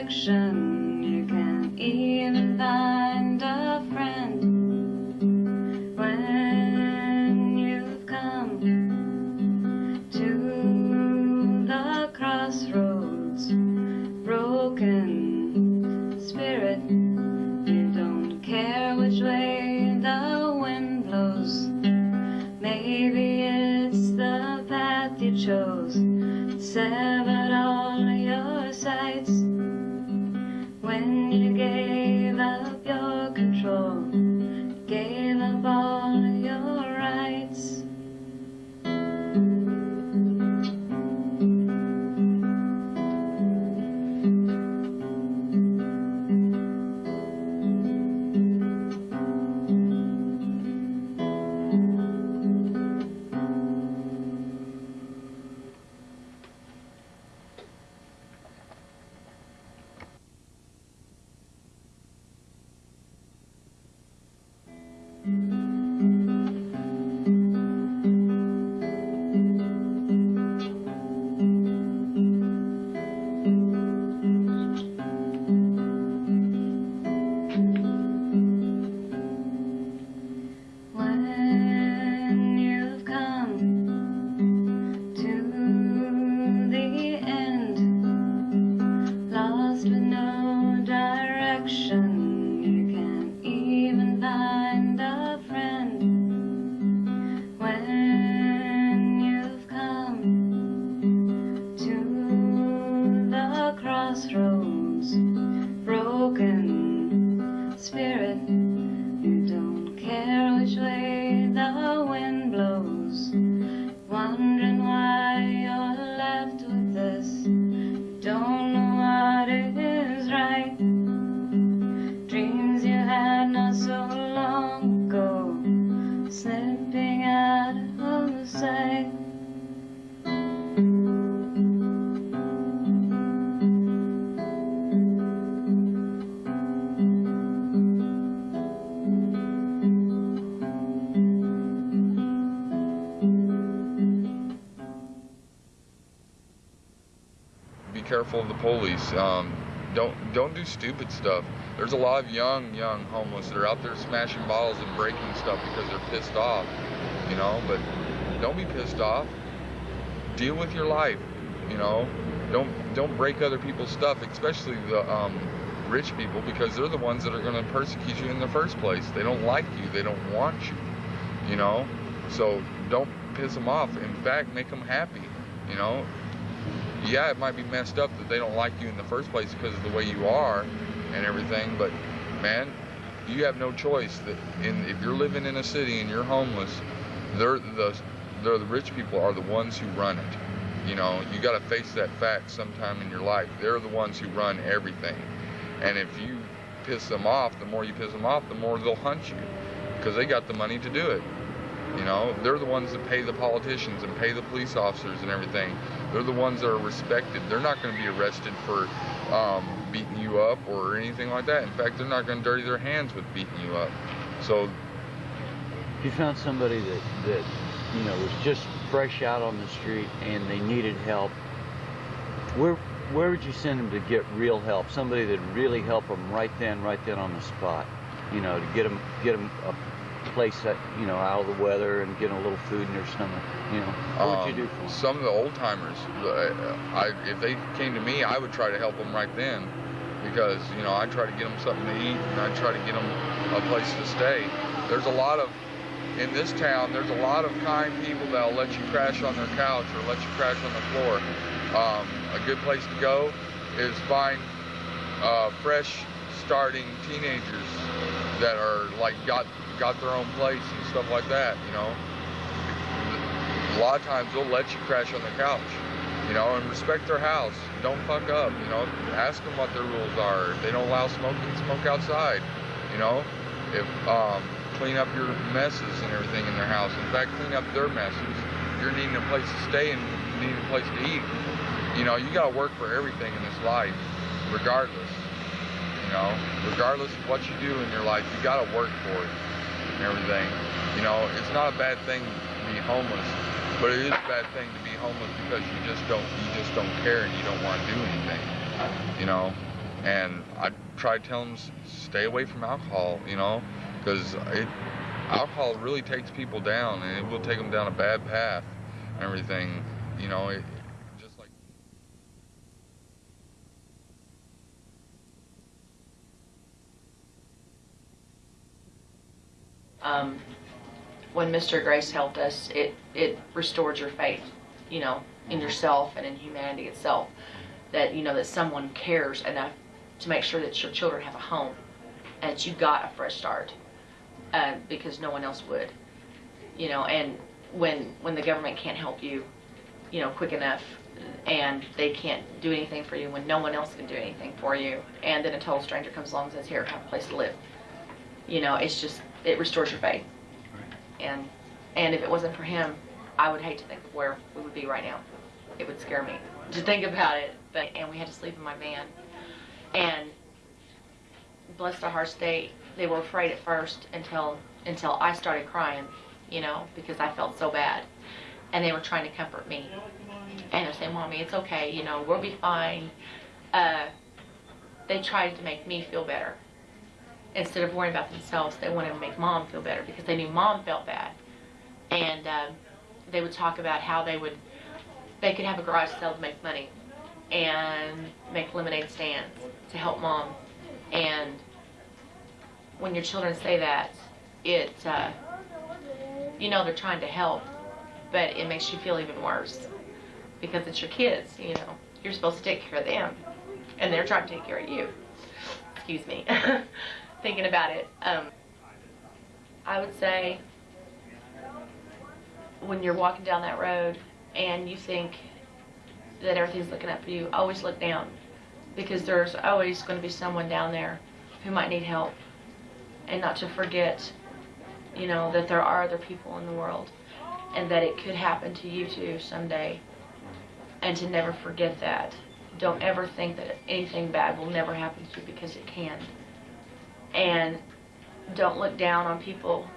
direction. You can't even find a friend when you've come to the crossroads. Broken spirit, you don't care which way the wind blows. Maybe it's the path you chose, severed all your sights. When you gave up your control, gave up all your rights. Careful of the police. Don't do stupid stuff. There's a lot of young homeless that are out there smashing bottles and breaking stuff because they're pissed off, you know. But don't be pissed off. Deal with your life, you know. Don't break other people's stuff, especially the rich people, because they're the ones that are going to persecute you in the first place. They don't like you. They don't want you, you know. So don't piss them off. In fact, make them happy, you know. Yeah, it might be messed up that they don't like you in the first place because of the way you are and everything, but man, you have no choice. If you're living in a city and you're homeless, they're the rich people are the ones who run it. You know, you got to face that fact sometime in your life. They're the ones who run everything, and if you piss them off, the more you piss them off, the more they'll hunt you because they got the money to do it. You know, they're the ones that pay the politicians and pay the police officers and everything. They're the ones that are respected. They're not going to be arrested for beating you up or anything like that. In fact, they're not going to dirty their hands with beating you up. So, if you found somebody that you know was just fresh out on the street and they needed help, where would you send them to get real help? Somebody that really help them right then on the spot. You know, to get them a place that, you know, out of the weather and get a little food in their stomach, you know. What would you do for them? Some of the old timers, if they came to me, I would try to help them right then, because, you know, I try to get them something to eat and I try to get them a place to stay. In this town, there's a lot of kind people that'll let you crash on their couch or let you crash on the floor. A good place to go is find fresh starting teenagers that are like got their own place and stuff like that, you know. A lot of times they'll let you crash on the couch, you know, and respect their house. Don't fuck up, you know. Ask them what their rules are. If they don't allow smoking, smoke outside, you know. If clean up your messes and everything in their house. In fact, clean up their messes. If you're needing a place to stay and needing a place to eat, you know, you gotta work for everything in this life, regardless. You know, regardless of what you do in your life, you gotta work for it and everything. You know, it's not a bad thing to be homeless, but it is a bad thing to be homeless because you just don't care and you don't want to do anything. You know, And I tried telling them stay away from alcohol, you know, because alcohol really takes people down, and it will take them down a bad path and everything, you know. Just like when Mr. Grace helped us, it restored your faith, you know, in yourself and in humanity itself. That, you know, that someone cares enough to make sure that your children have a home and that you got a fresh start, because no one else would, you know. And when the government can't help you, you know, quick enough, and they can't do anything for you when no one else can do anything for you, and then a total stranger comes along and says, here, have a place to live, you know, it's just, it restores your faith. And if it wasn't for him, I would hate to think of where we would be right now. It would scare me to think about it. And we had to sleep in my van. And bless their hearts, they were afraid at first until I started crying, you know, because I felt so bad. And they were trying to comfort me. And they were saying, Mommy, it's okay, you know, we'll be fine. They tried to make me feel better. Instead of worrying about themselves, they wanted to make Mom feel better because they knew Mom felt bad. And they would talk about how they could have a garage sale to make money and make lemonade stands to help Mom. And when your children say that, it, you know, they're trying to help, but it makes you feel even worse because it's your kids, you know. You're supposed to take care of them, and they're trying to take care of you. Excuse me. Thinking about it, I would say when you're walking down that road and you think that everything's looking up for you, always look down, because there's always going to be someone down there who might need help, and not to forget, you know, that there are other people in the world and that it could happen to you too someday, and to never forget that. Don't ever think that anything bad will never happen to you, because it can. And don't look down on people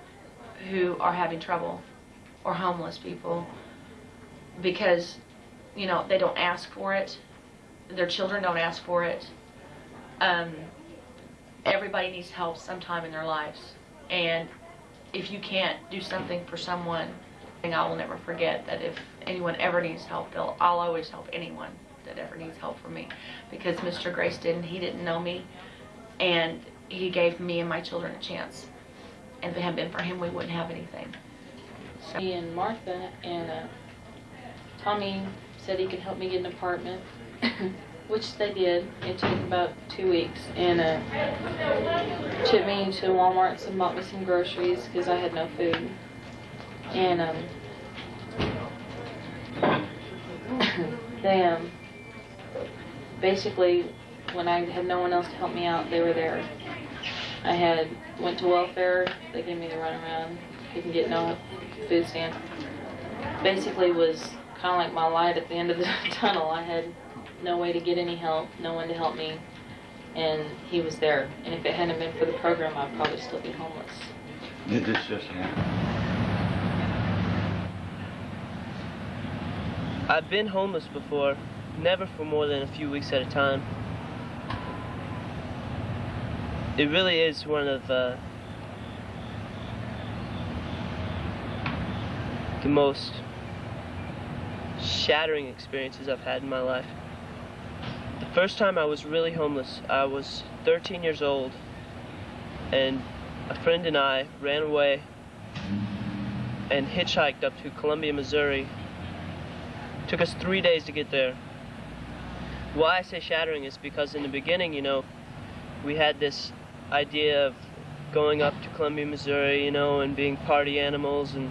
who are having trouble, or homeless people, because, you know, they don't ask for it. Their children don't ask for it. Everybody needs help sometime in their lives. And if you can't do something for someone, I will never forget that if anyone ever needs help, I'll always help anyone that ever needs help from me. Because Mr. Grace he didn't know me, and he gave me and my children a chance. And if it hadn't been for him, we wouldn't have anything. So. Me and Martha and Tommy said he could help me get an apartment, which they did. It took about 2 weeks, and took me to Walmart and bought me some groceries because I had no food. And they basically, when I had no one else to help me out, they were there. I went to welfare. They gave me the runaround. Couldn't get no food stamp. Basically was kind of like my light at the end of the tunnel. I had no way to get any help, no one to help me, and he was there. And if it hadn't been for the program, I'd probably still be homeless. Did this just happen? I've been homeless before, never for more than a few weeks at a time. It really is one of the most shattering experiences I've had in my life. The first time I was really homeless, I was 13 years old, and a friend and I ran away and hitchhiked up to Columbia, Missouri. It took us 3 days to get there. Why I say shattering is because in the beginning, you know, we had this idea of going up to Columbia, Missouri, you know, and being party animals and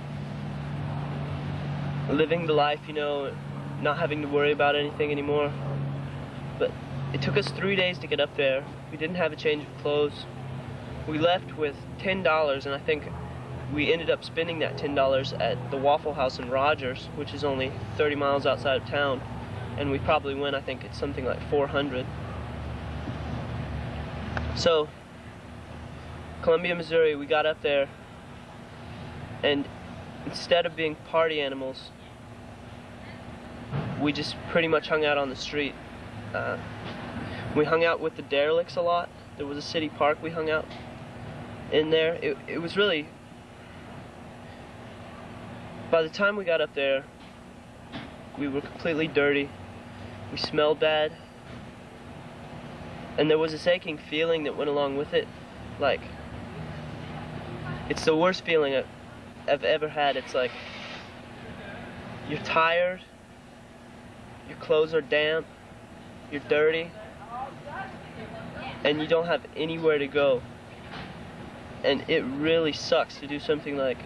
living the life, you know, not having to worry about anything anymore. But it took us 3 days to get up there. We didn't have a change of clothes. We left with $10, and I think we ended up spending that $10 at the Waffle House in Rogers, which is only 30 miles outside of town. And we probably went, I think it's something like $400. So, Columbia, Missouri, we got up there, and instead of being party animals, we just pretty much hung out on the street. We hung out with the derelicts a lot. There was a city park we hung out in there. It was really, by the time we got up there, we were completely dirty. We smelled bad. And there was this aching feeling that went along with it. Like, it's the worst feeling I've ever had. It's like, you're tired, your clothes are damp, you're dirty, and you don't have anywhere to go. And it really sucks to do something like,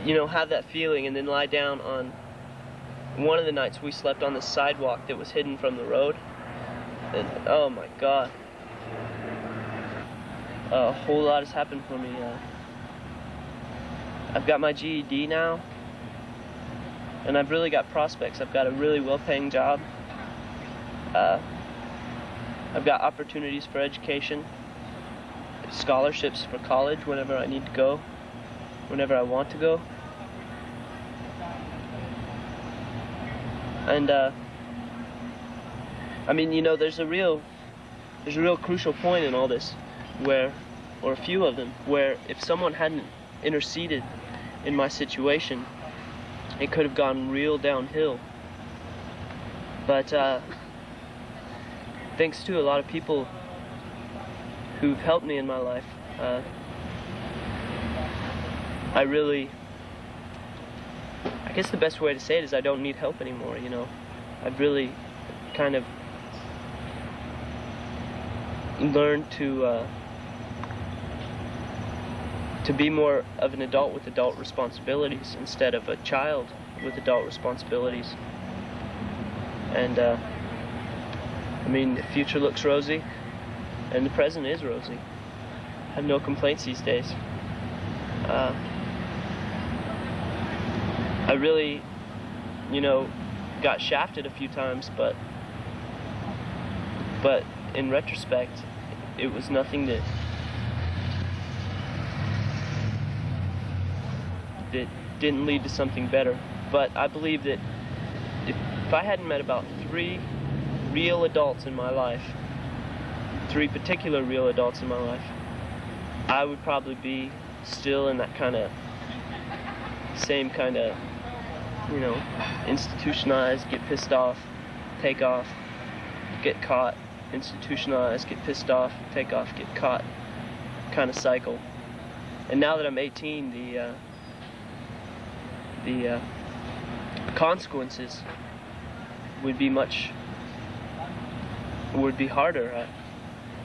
you know, have that feeling and then lie down on, one of the nights we slept on the sidewalk that was hidden from the road. And oh my God, a whole lot has happened for me. I've got my GED now, and I've really got prospects. I've got a really well-paying job. I've got opportunities for education, scholarships for college whenever I need to go, whenever I want to go. And I mean, you know, there's a real crucial point in all this, where, or a few of them, where if someone hadn't interceded in my situation, it could have gone real downhill. But thanks to a lot of people who've helped me in my life, I guess the best way to say it is I don't need help anymore, you know. I've really kind of learned to be more of an adult with adult responsibilities instead of a child with adult responsibilities. And I mean, the future looks rosy, and the present is rosy. I have no complaints these days. I really, you know, got shafted a few times, but in retrospect, it was nothing that didn't lead to something better. But I believe that if I hadn't met about 3 real adults in my life, 3 particular real adults in my life, I would probably be still in that kind of same kind of, you know, institutionalized, get pissed off, take off, get caught, institutionalized, get pissed off, take off, get caught kind of cycle. And now that I'm 18, the consequences would be harder.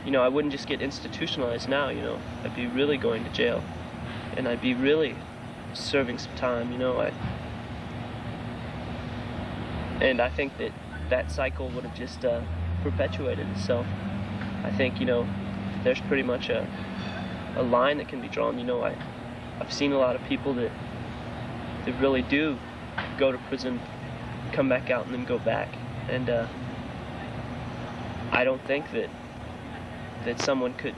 You know, I wouldn't just get institutionalized now, you know. I'd be really going to jail, and I'd be really serving some time, you know. And I think that cycle would have just perpetuated itself. I think, you know, there's pretty much a line that can be drawn. You know, I've seen a lot of people that really do go to prison, come back out, and then go back. And I don't think that someone could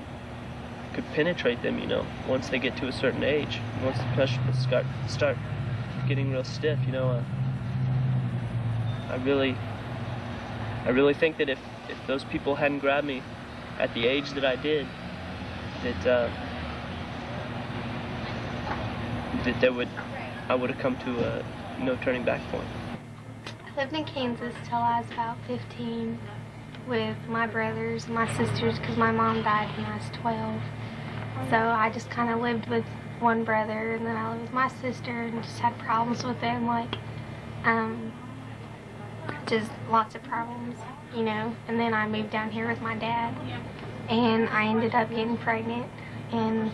penetrate them, you know, once they get to a certain age. Once the punishments start getting real stiff, you know. I really think that if those people hadn't grabbed me at the age that I did, that I would have come to a no turning back point. I lived in Kansas till I was about 15 with my brothers and my sisters because my mom died when I was 12. So I just kind of lived with one brother, and then I lived with my sister and just had problems with them, like just lots of problems, you know. And then I moved down here with my dad, and I ended up getting pregnant, and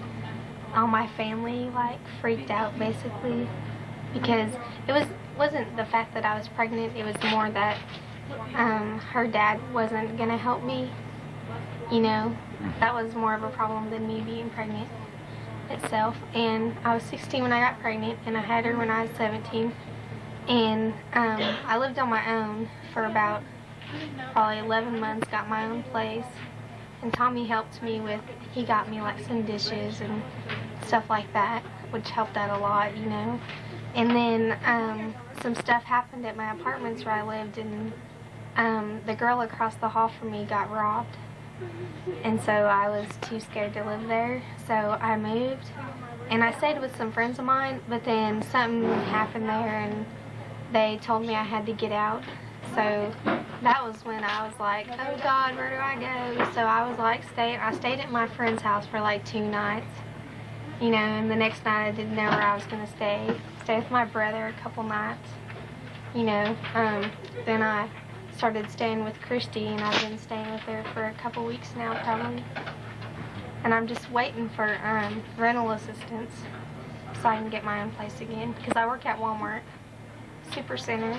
all my family like freaked out basically, because it wasn't the fact that I was pregnant, it was more that her dad wasn't gonna help me, you know. That was more of a problem than me being pregnant itself. And I was 16 when I got pregnant, and I had her when I was 17. And I lived on my own for about probably 11 months, got my own place. And Tommy helped me with, he got me like some dishes and stuff like that, which helped out a lot, you know. And then some stuff happened at my apartments where I lived, and the girl across the hall from me got robbed. And so I was too scared to live there. So I moved. And I stayed with some friends of mine, but then something happened there and they told me I had to get out. So that was when I was like, oh God, where do I go? So I was like, I stayed at my friend's house for like 2 nights. You know, and the next night I didn't know where I was going to stay. Stayed with my brother a couple nights. You know, then I started staying with Christy, and I've been staying with her for a couple weeks now, probably. And I'm just waiting for rental assistance so I can get my own place again. Because I work at Walmart, Super Center.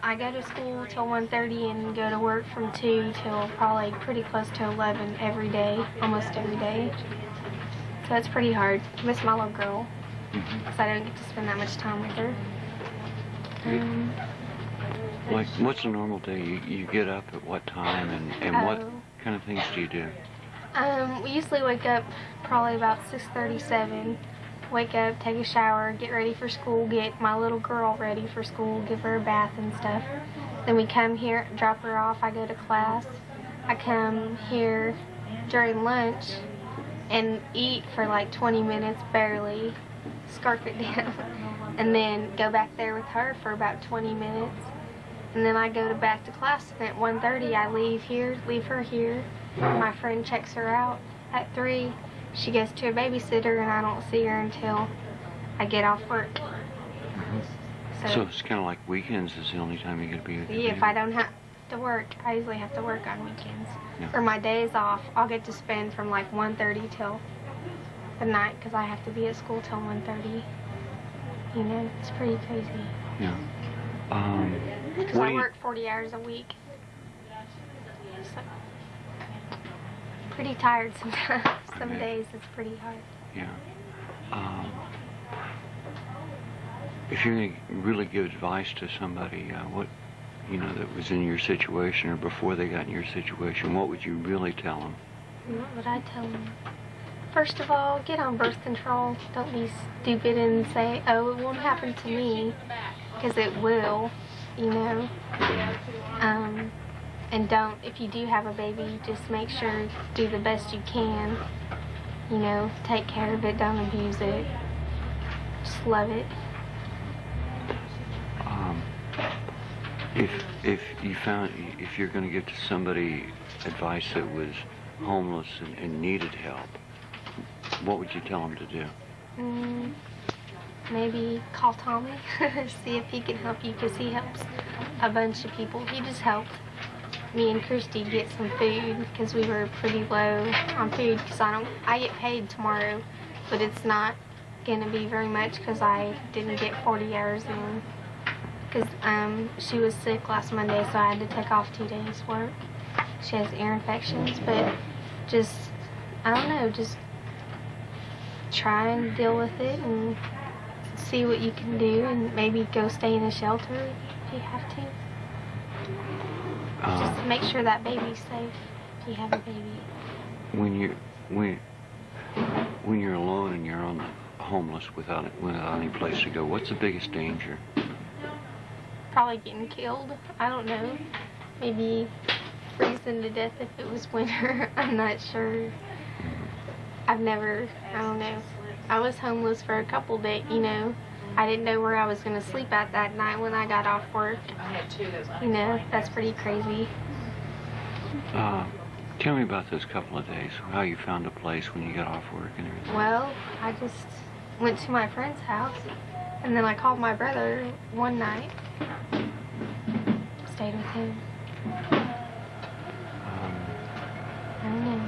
I go to school till 1:30 and go to work from 2 till probably pretty close to 11 every day, almost every day. So it's pretty hard. I miss my little girl because I don't get to spend that much time with her. Like, what's a normal day? You get up at what time, and what kind of things do you do? We usually wake up probably about 6:37. Wake up, take a shower, get ready for school, get my little girl ready for school, give her a bath and stuff. Then we come here, drop her off, I go to class. I come here during lunch and eat for like 20 minutes, barely, scarf it down, and then go back there with her for about 20 minutes. And then I go back to class, and at 1:30 I leave her here. My friend checks her out at 3. She goes to a babysitter, and I don't see her until I get off work. So it's kind of like weekends is the only time you get to be with your Yeah, if baby. I don't have to work, I usually have to work on weekends. Yeah. Or my days off, I'll get to spend from like 1:30 till the night, because I have to be at school till 1:30. You know, it's pretty crazy. Yeah. Because I work 40 hours a week. So, pretty tired sometimes. Some days it's pretty hard. Yeah. If you're going to really give advice to somebody, what, that was in your situation or before they got in your situation, what would you really tell them? What would I tell them? First of all, get on birth control. Don't be stupid and say, oh, it won't happen to me, because it will, And don't, if you do have a baby, just make sure, do the best you can. Take care of it, don't abuse it. Just love it. If you're going to give to somebody advice that was homeless and needed help, what would you tell them to do? Maybe call Tommy, see if he can help you, because he helps a bunch of people. He just helped me and Christy get some food, because we were pretty low on food, because I get paid tomorrow, but it's not going to be very much, because I didn't get 40 hours in, because she was sick last Monday, so I had to take off 2 days work. She has ear infections, but just try and deal with it and see what you can do, and maybe go stay in a shelter if you have to. Just make sure that baby's safe if you have a baby. When you're alone and you're homeless without any place to go, what's the biggest danger? Probably getting killed. I don't know. Maybe freezing to death if it was winter. I'm not sure. I don't know. I was homeless for a couple days, I didn't know where I was going to sleep at that night when I got off work. That's pretty crazy. Tell me about those couple of days, how you found a place when you got off work and everything. Well, I just went to my friend's house, and then I called my brother one night. Stayed with him. I don't know.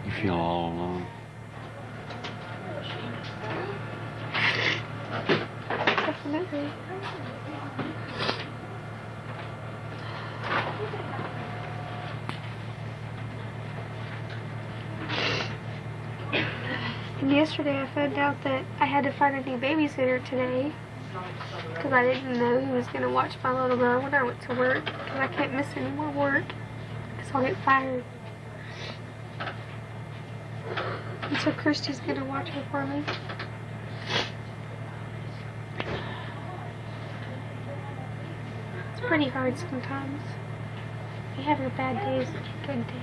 You feel all alone? Definitely. And yesterday I found out that I had to find a new babysitter today because I didn't know who was going to watch my little girl when I went to work, because I can't miss any more work because I'll get fired. And so Christy's going to watch her for me. It's pretty hard sometimes. You have your bad days and your good days.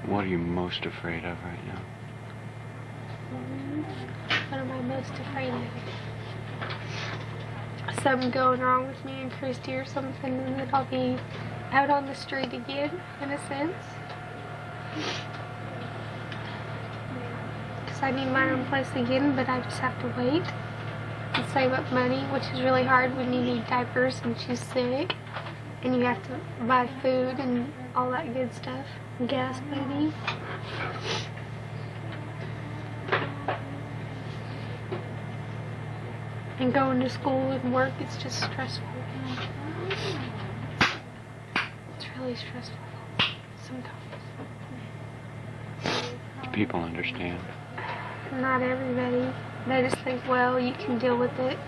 What are you most afraid of right now? What am I most afraid of? Something going wrong with me and Christy or something, and that I'll be out on the street again, in a sense. Because I need my own place again, but I just have to wait and save up money, which is really hard when you need diapers and she's sick, and you have to buy food and all that good stuff. Gas money. And going to school and work, it's just stressful. It's really stressful sometimes. People understand. Not everybody. They just think, well, you can deal with it.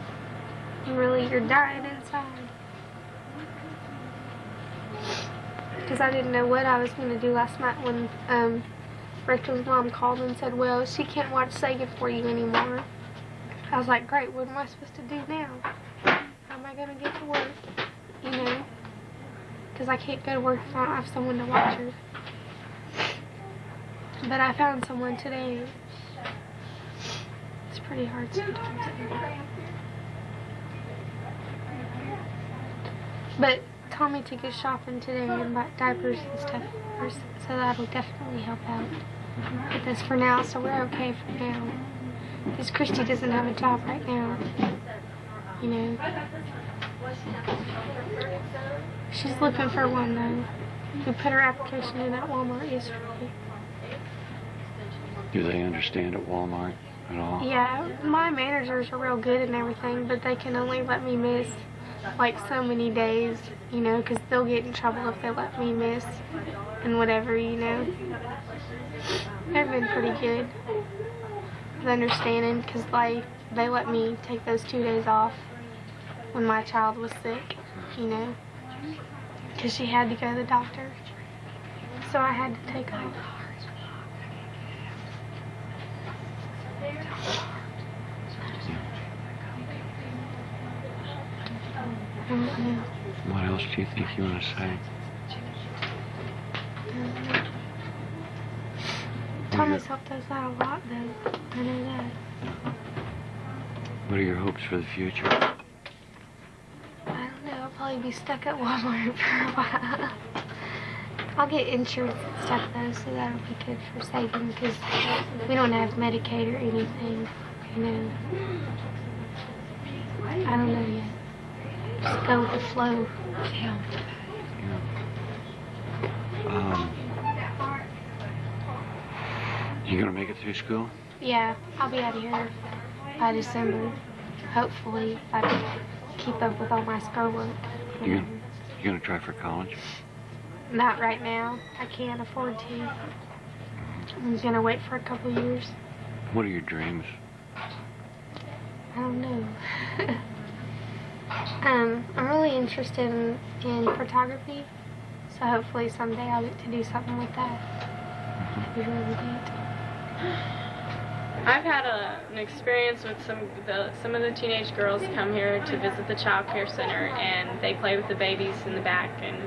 And really, you're dying inside. Because I didn't know what I was going to do last night when Rachel's mom called and said, well, she can't watch Sagan for you anymore. I was like, great, what am I supposed to do now? How am I going to get to work? You know? Because I can't go to work if I don't have someone to watch her. But I found someone today. It's pretty hard sometimes. But Tommy took us shopping today and bought diapers and stuff for us, so that'll definitely help out with us for now, so we're okay for now. Because Christy doesn't have a job right now, you know. She's looking for one though. We put her application in at Walmart yesterday. Do they understand at Walmart at all? Yeah, my managers are real good and everything, but they can only let me miss like so many days, you know, because they'll get in trouble if they let me miss and whatever, you know. They've been pretty good with understanding, because they let me take those 2 days off when my child was sick, you know, because she had to go to the doctor, so I had to take off. What else do you think you want to say? Tommy's helped us out a lot, though. I know that. What are your hopes for the future? I don't know. I'll probably be stuck at Walmart for a while. I'll get insurance and stuff, though, so that'll be good for saving, because we don't have Medicaid or anything, you know. I don't know yet. Just go with the flow. Yeah. You gonna make it through school? Yeah, I'll be out of here by December. Hopefully, if I can keep up with all my schoolwork. You gonna try for college? Not right now. I can't afford to. I'm gonna wait for a couple years. What are your dreams? I don't know. I'm really interested in photography, so hopefully someday I'll get to do something with that. That'd be really neat. I've had an experience with some of the teenage girls come here to visit the child care center, and they play with the babies in the back, and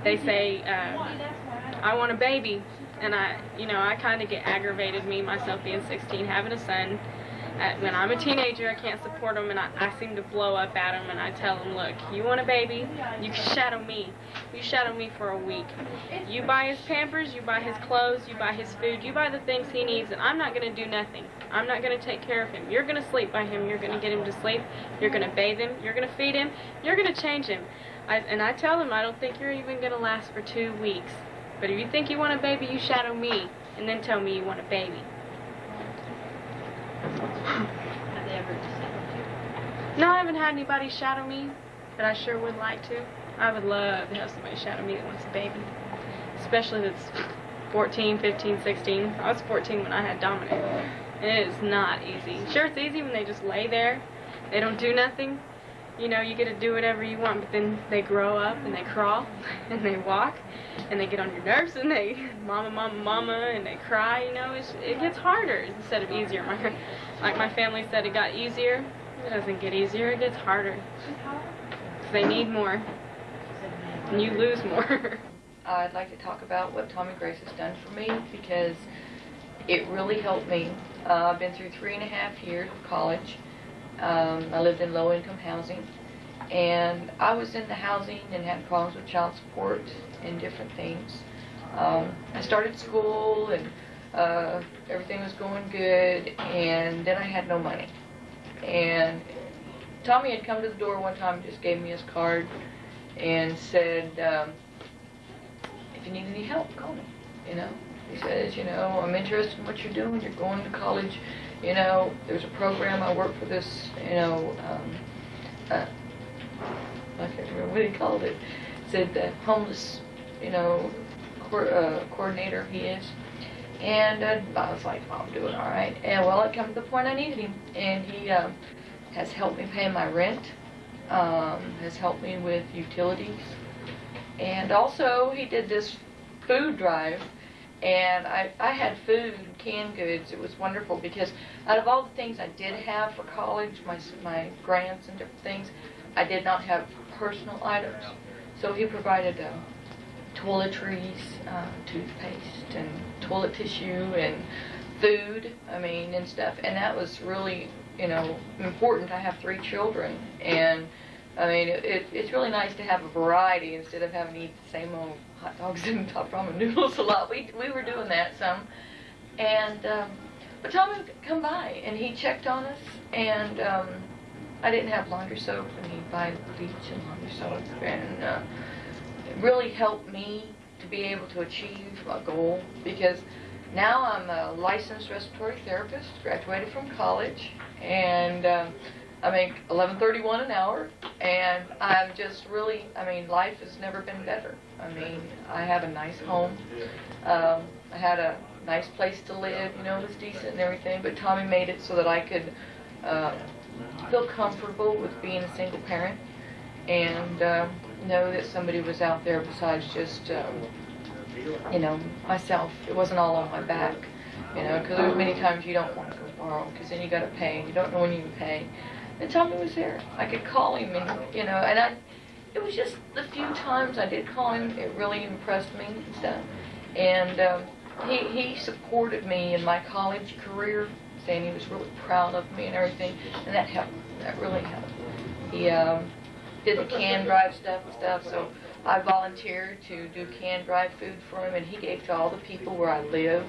they say, I want a baby, and I kind of get aggravated, me myself being 16, having a son. When I'm a teenager, I can't support them, and I seem to blow up at them, and I tell them, look, you want a baby, you can shadow me. You shadow me for a week. You buy his Pampers, you buy his clothes, you buy his food, you buy the things he needs, and I'm not going to do nothing. I'm not going to take care of him. You're going to sleep by him. You're going to get him to sleep. You're going to bathe him. You're going to feed him. You're going to change him. And I tell them, I don't think you're even going to last for 2 weeks. But if you think you want a baby, you shadow me, and then tell me you want a baby. Have they ever shadowed you? No, I haven't had anybody shadow me. but I sure would like to. I would love to have somebody shadow me that wants a baby, especially that's 14, 15, 16. I was 14 when I had Dominic, and it is not easy. Sure, it's easy when they just lay there, they don't do nothing. You know, you get to do whatever you want, but then they grow up and they crawl and they walk and they get on your nerves and they mama, mama, mama, and they cry. You know, it gets harder instead of easier. Like my family said, it got easier. It doesn't get easier, it gets harder. 'Cause they need more and you lose more. I'd like to talk about what Tommy Grace has done for me, because it really helped me. I've been through 3.5 years of college. I lived in low-income housing, and I was in the housing and had problems with child support and different things. I started school, and everything was going good, and then I had no money. And Tommy had come to the door one time and just gave me his card and said, if you need any help, call me, you know. He says, you know, I'm interested in what you're doing. You're going to college. You know, there's a program. I work for this, you know, I can't remember what he called it. Said the homeless, you know, coordinator he is. And I was like, well, I'm doing all right. And well, it came to the point I needed him. And he has helped me pay my rent, has helped me with utilities. And also, he did this food drive. And I had food and canned goods. It was wonderful, because out of all the things I did have for college, my grants and different things, I did not have personal items. So he provided toiletries, toothpaste, and toilet tissue, and food, I mean, and stuff. And that was really, you know, important. I have 3 children, and I mean, it's really nice to have a variety instead of having to eat the same old hot dogs and top ramen noodles a lot. We were doing that some. And, but Tommy would come by, and he checked on us, and I didn't have laundry soap, and he'd buy bleach and laundry soap, and it really helped me to be able to achieve a goal, because now I'm a licensed respiratory therapist, graduated from college, and I make $11.31 an hour, and I'm just really, I mean, life has never been better. I mean, I have a nice home. I had a nice place to live, you know, it was decent and everything, but Tommy made it so that I could feel comfortable with being a single parent, and know that somebody was out there besides just, you know, myself. It wasn't all on my back, you know, because there's many times you don't want to go borrow, because then you got to pay, you don't know when you can pay. And Tommy was there. I could call him, and you know, and it was just the few times I did call him, it really impressed me and stuff. And he supported me in my college career, saying he was really proud of me and everything, and that helped. That really helped. He did the can drive stuff and stuff, so I volunteered to do can drive food for him, and he gave to all the people where I lived.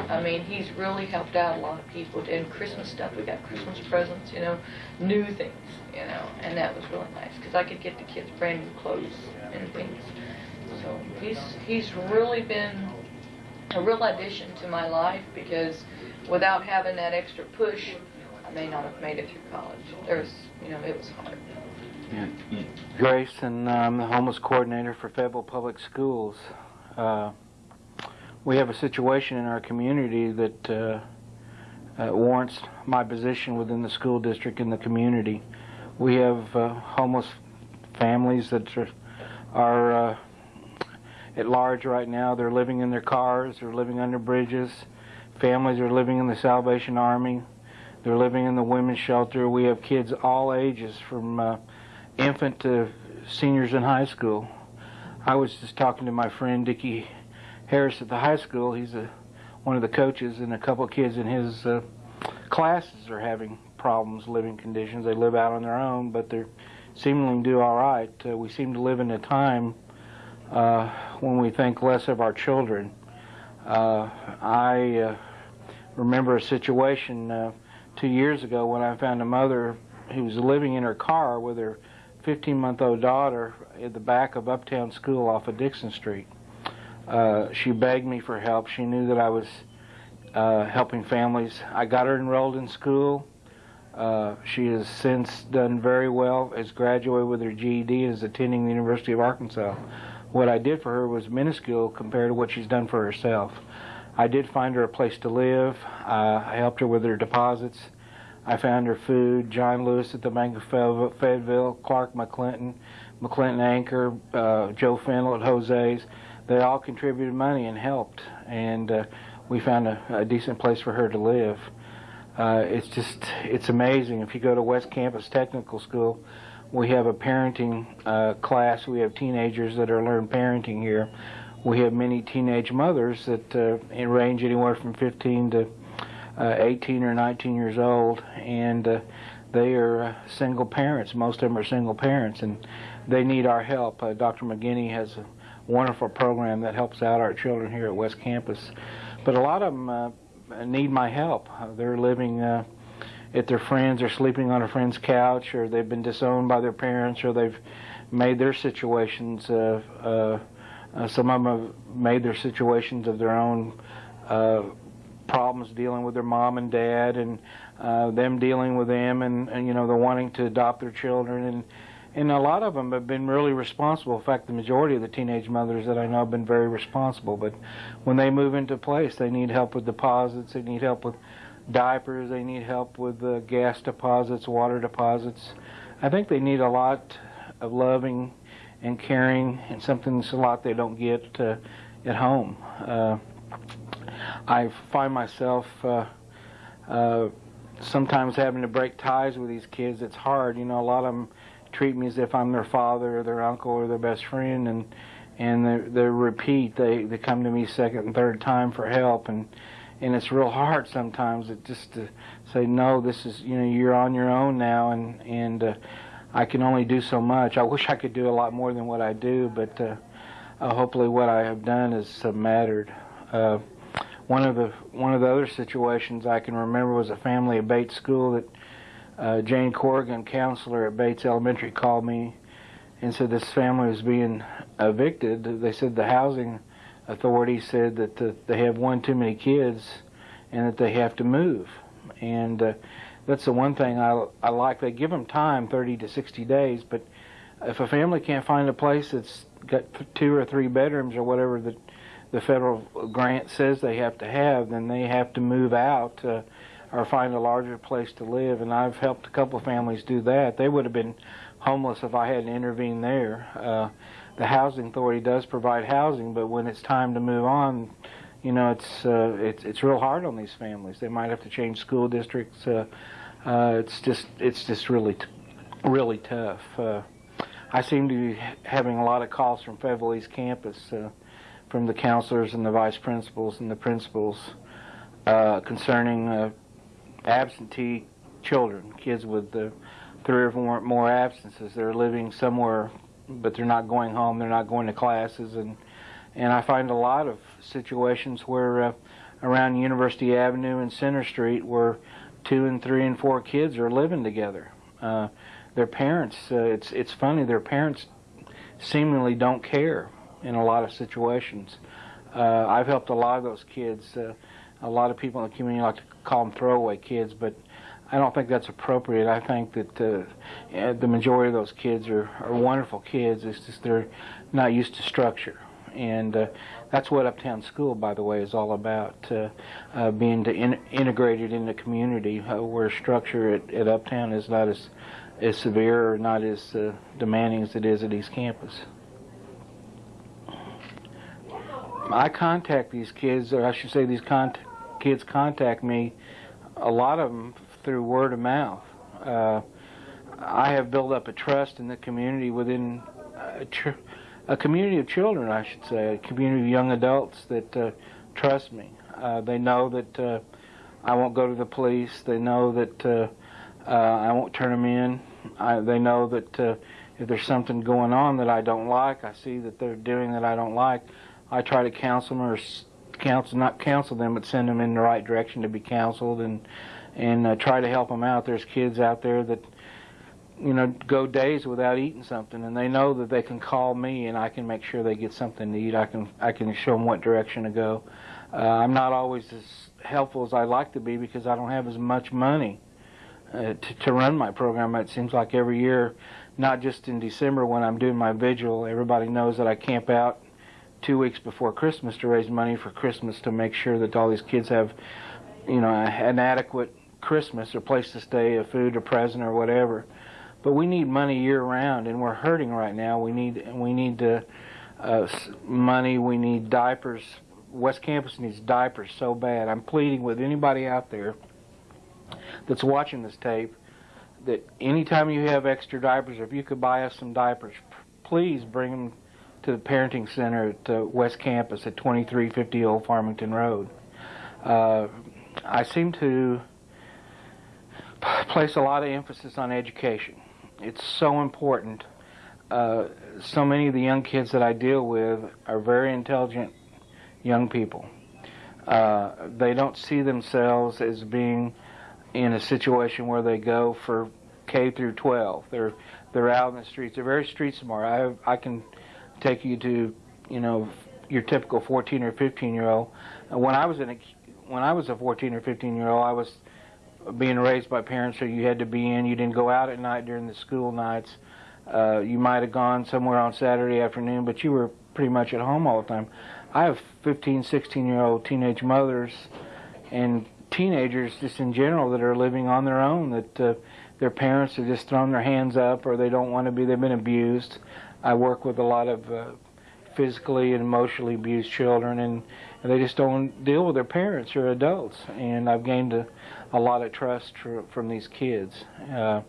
I mean, he's really helped out a lot of people. And Christmas stuff, we got Christmas presents, you know, new things, you know, and that was really nice, because I could get the kids brand new clothes and things. So he's really been a real addition to my life, because without having that extra push, I may not have made it through college. You know, it was hard. Yeah. Grace, and I'm the homeless coordinator for Fayetteville Public Schools. We have a situation in our community that warrants my position within the school district and the community. We have homeless families that are at large right now. They're living in their cars, they're living under bridges. Families are living in the Salvation Army. They're living in the women's shelter. We have kids all ages, from infant to seniors in high school. I was just talking to my friend Dickie Harris at the high school. He's one of the coaches, and a couple of kids in his classes are having problems, living conditions. They live out on their own, but they're seemingly do all right. We seem to live in a time when we think less of our children. I remember a situation 2 years ago when I found a mother who was living in her car with her 15-month-old daughter at the back of Uptown School off of Dixon Street. She begged me for help. She knew that I was helping families. I got her enrolled in school. She has since done very well, has graduated with her GED, and is attending the University of Arkansas. What I did for her was minuscule compared to what she's done for herself. I did find her a place to live. I helped her with her deposits. I found her food. John Lewis at the Bank of Fayetteville, Clark McClinton Anchor, Joe Fennell at Jose's. They all contributed money and helped, and we found a decent place for her to live. It's amazing. If you go to West Campus Technical School, we have a parenting class. We have teenagers that are learning parenting here. We have many teenage mothers that range anywhere from 15 to 18 or 19 years old, and they are single parents. Most of them are single parents, and they need our help. Dr. McGinney has a wonderful program that helps out our children here at West Campus. But a lot of them need my help. They're living at their friends, or sleeping on a friend's couch, or they've been disowned by their parents, or they've made their situations, some of them have made their situations of their own problems dealing with their mom and dad, and them dealing with them, and they're wanting to adopt their children, and a lot of them have been really responsible. In fact, the majority of the teenage mothers that I know have been very responsible. But when they move into place, they need help with deposits, they need help with diapers, they need help with gas deposits, water deposits. I think they need a lot of loving and caring, and something that's a lot they don't get at home. I find myself sometimes having to break ties with these kids. It's hard. A lot of them treat me as if I'm their father or their uncle or their best friend, and they repeat. They come to me second and third time for help, and it's real hard sometimes just to say, no, this is, you're on your own now, and I can only do so much. I wish I could do a lot more than what I do, but hopefully what I have done has mattered. One of the other situations I can remember was a family at Bates School that Jane Corrigan, counselor at Bates Elementary, called me and said this family was being evicted. They said the housing authority said that they have one too many kids and that they have to move. And that's the one thing I like. They give them time, 30 to 60 days, but if a family can't find a place that's got 2 or 3 bedrooms or whatever the federal grant says they have to have, then they have to move out or find a larger place to live. And I've helped a couple of families do that. They would have been homeless if I hadn't intervened there. The housing authority does provide housing, but when it's time to move on, it's real hard on these families. They might have to change school districts. It's just really tough. I seem to be having a lot of calls from Fayetteville East campus, from the counselors and the vice principals and the principals, concerning absentee children, kids with 3 or more absences. They're living somewhere, but they're not going home. They're not going to classes, and I find a lot of situations where around University Avenue and Center Street, where 2 and 3 and 4 kids are living together. Their parents, it's funny, their parents seemingly don't care in a lot of situations. I've helped a lot of those kids. A lot of people in the community like to call them throwaway kids, but I don't think that's appropriate. I think that the majority of those kids are wonderful kids. It's just they're not used to structure. And that's what Uptown School, by the way, is all about, being integrated in the community, where structure at Uptown is not as severe or not as demanding as it is at East Campus. I contact these kids, or I should say these kids contact me, a lot of them through word of mouth. I have built up a trust in the community within a community of children, I should say, a community of young adults that trust me. They know that I won't go to the police. They know that I won't turn them in. They know that if there's something going on that I don't like, I see that they're doing that I don't like, I try to counsel them, or not counsel them, but send them in the right direction to be counseled, and try to help them out. There's kids out there that go days without eating something, and they know that they can call me, and I can make sure they get something to eat. I can show them what direction to go. I'm not always as helpful as I'd like to be because I don't have as much money to run my program. It seems like every year, not just in December when I'm doing my vigil, everybody knows that I camp out 2 weeks before Christmas to raise money for Christmas to make sure that all these kids have, an adequate Christmas, a place to stay, a food, a present, or whatever. But we need money year round, and we're hurting right now. We need money. We need diapers. West Campus needs diapers so bad. I'm pleading with anybody out there that's watching this tape that anytime you have extra diapers, or if you could buy us some diapers, please bring them to the parenting center at West Campus at 2350 Old Farmington Road. I seem to place a lot of emphasis on education. It's so important. So many of the young kids that I deal with are very intelligent young people. They don't see themselves as being in a situation where they go for K through 12. They're out in the streets. They're very street smart. I can take you to, your typical 14 or 15-year-old. When I was a 14 or 15-year-old, I was being raised by parents who you had to be in. You didn't go out at night during the school nights. You might have gone somewhere on Saturday afternoon, but you were pretty much at home all the time. I have 15, 16-year-old teenage mothers and teenagers just in general that are living on their own, that their parents have just thrown their hands up, or they don't want to be. They've been abused. I work with a lot of physically and emotionally abused children, and they just don't deal with their parents or adults. And I've gained a lot of trust from these kids. I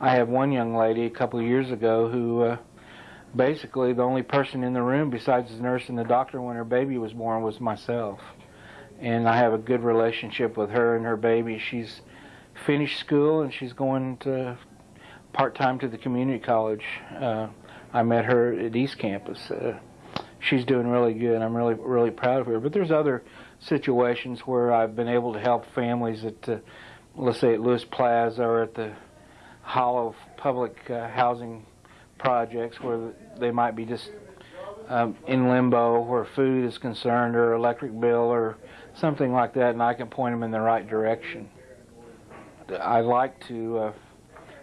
have one young lady a couple of years ago who basically the only person in the room besides the nurse and the doctor when her baby was born was myself. And I have a good relationship with her and her baby. She's finished school and she's going to part-time to the community college. I met her at East Campus. She's doing really good. I'm really, really proud of her. But there's other situations where I've been able to help families at, let's say, at Lewis Plaza or at the Hollow Public Housing Projects, where they might be just in limbo where food is concerned or electric bill or something like that, and I can point them in the right direction. I like to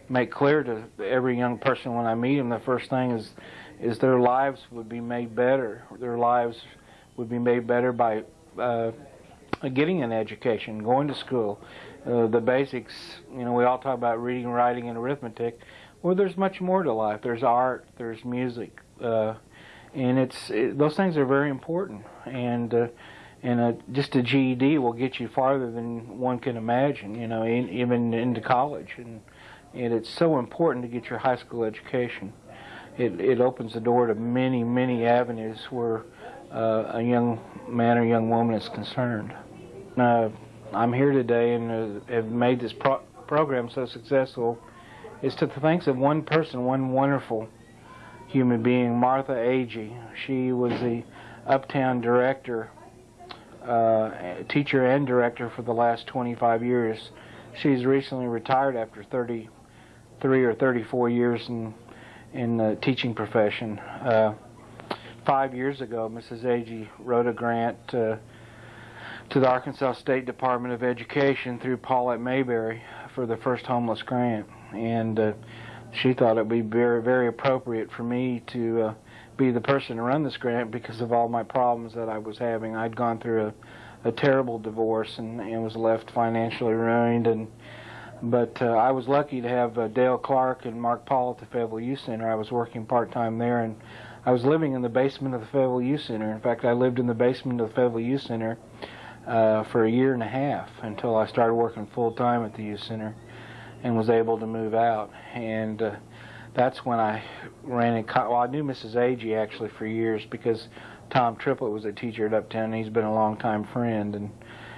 make clear to every young person when I meet them, the first thing is their lives would be made better. Their lives would be made better by getting an education, going to school. The basics, we all talk about reading, writing, and arithmetic. Well, there's much more to life. There's art, there's music, and those things are very important. And just a GED will get you farther than one can imagine, even into college. And it's so important to get your high school education. It opens the door to many, many avenues where a young man or young woman is concerned. I'm here today and have made this program so successful is to the thanks of one person, one wonderful human being, Martha Agee. She was the Uptown director, teacher and director for the last 25 years. She's recently retired after 33 or 34 years in the teaching profession. 5 years ago, Mrs. Agee wrote a grant to the Arkansas State Department of Education through Paulette Mayberry for the first homeless grant. And she thought it would be very, very appropriate for me to be the person to run this grant because of all my problems that I was having. I'd gone through a terrible divorce and was left financially ruined. But I was lucky to have Dale Clark and Mark Paul at the Fayetteville Youth Center. I was working part-time there, and I was living in the basement of the Fayetteville Youth Center. In fact, I lived in the basement of the Fayetteville Youth Center for a year and a half until I started working full-time at the Youth Center and was able to move out. And that's when I ran in. Well, I knew Mrs. Agee actually for years because Tom Triplett was a teacher at Uptown, and he's been a long-time friend. And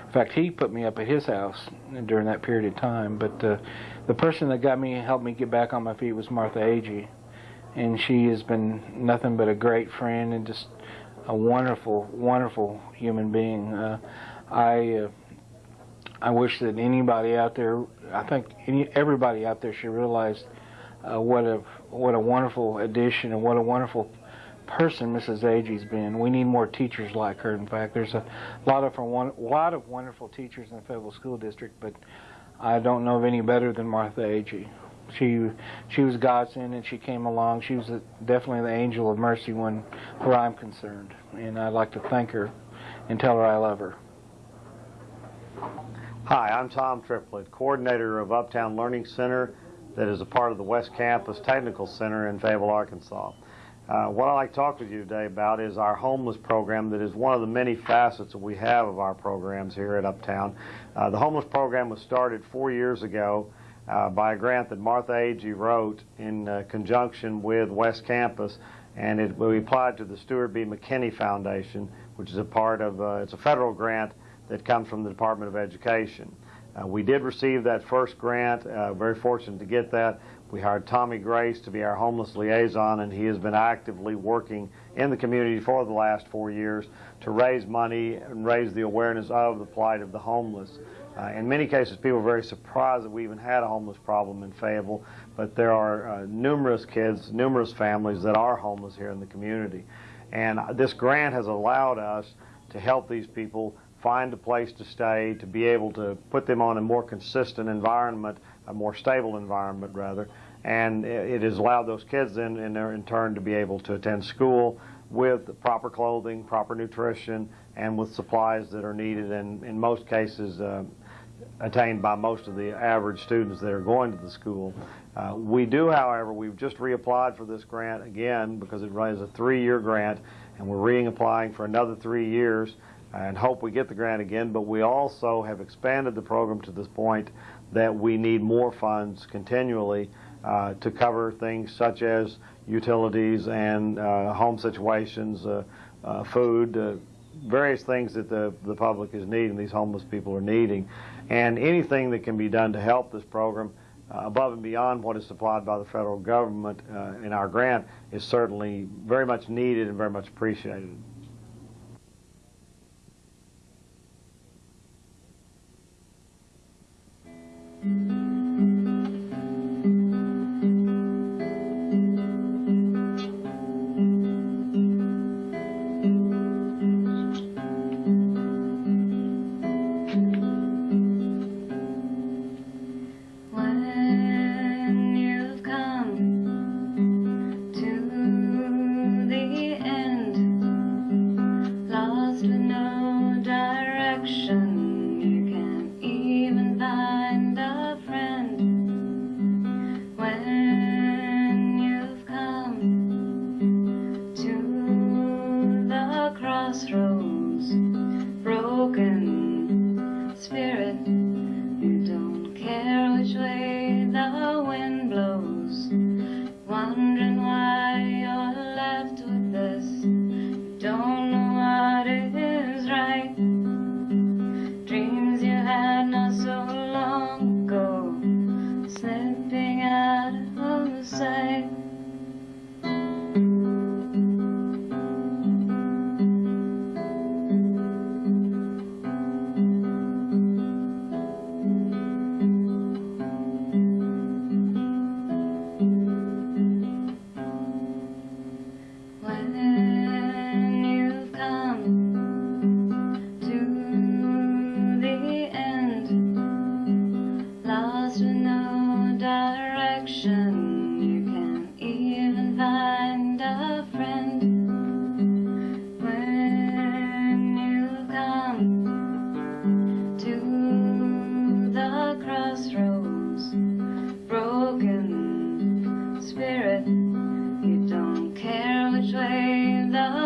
in fact, he put me up at his house during that period of time. But the person that helped me get back on my feet was Martha Agee, and she has been nothing but a great friend and just a wonderful, wonderful human being. I wish that anybody out there, I think everybody out there should realize what a wonderful addition and what a wonderful person Mrs. Agee's been. We need more teachers like her. In fact, there's a lot of wonderful teachers in the Fayetteville School District, but I don't know of any better than Martha Agee. She was godsend, and she came along. She was definitely the angel of mercy where I'm concerned, and I'd like to thank her and tell her I love her. Hi, I'm Tom Triplett, coordinator of Uptown Learning Center that is a part of the West Campus Technical Center in Fayetteville, Arkansas. What I'd like to talk with you today about is our homeless program that is one of the many facets that we have of our programs here at Uptown. The homeless program was started 4 years ago by a grant that Martha Agee wrote in conjunction with West Campus, and we applied to the Stuart B. McKinney Foundation, which is a part of, it's a federal grant that comes from the Department of Education. We did receive that first grant, very fortunate to get that. We hired Tommy Grace to be our homeless liaison, and he has been actively working in the community for the last 4 years to raise money and raise the awareness of the plight of the homeless. In many cases, people are very surprised that we even had a homeless problem in Fayetteville, but there are numerous kids, numerous families that are homeless here in the community. And this grant has allowed us to help these people find a place to stay, to be able to put them on a more consistent environment, a more stable environment rather, and it has allowed those kids then in turn to be able to attend school with proper clothing, proper nutrition, and with supplies that are needed and in most cases attained by most of the average students that are going to the school. We do, however, we've just reapplied for this grant again because it is a 3-year grant, and we're reapplying for another 3 years and hope we get the grant again, but we also have expanded the program to this point that we need more funds continually to cover things such as utilities and home situations, food, various things that the public is needing, these homeless people are needing. And anything that can be done to help this program above and beyond what is supplied by the federal government in our grant is certainly very much needed and very much appreciated. broken spirit. You don't care which way the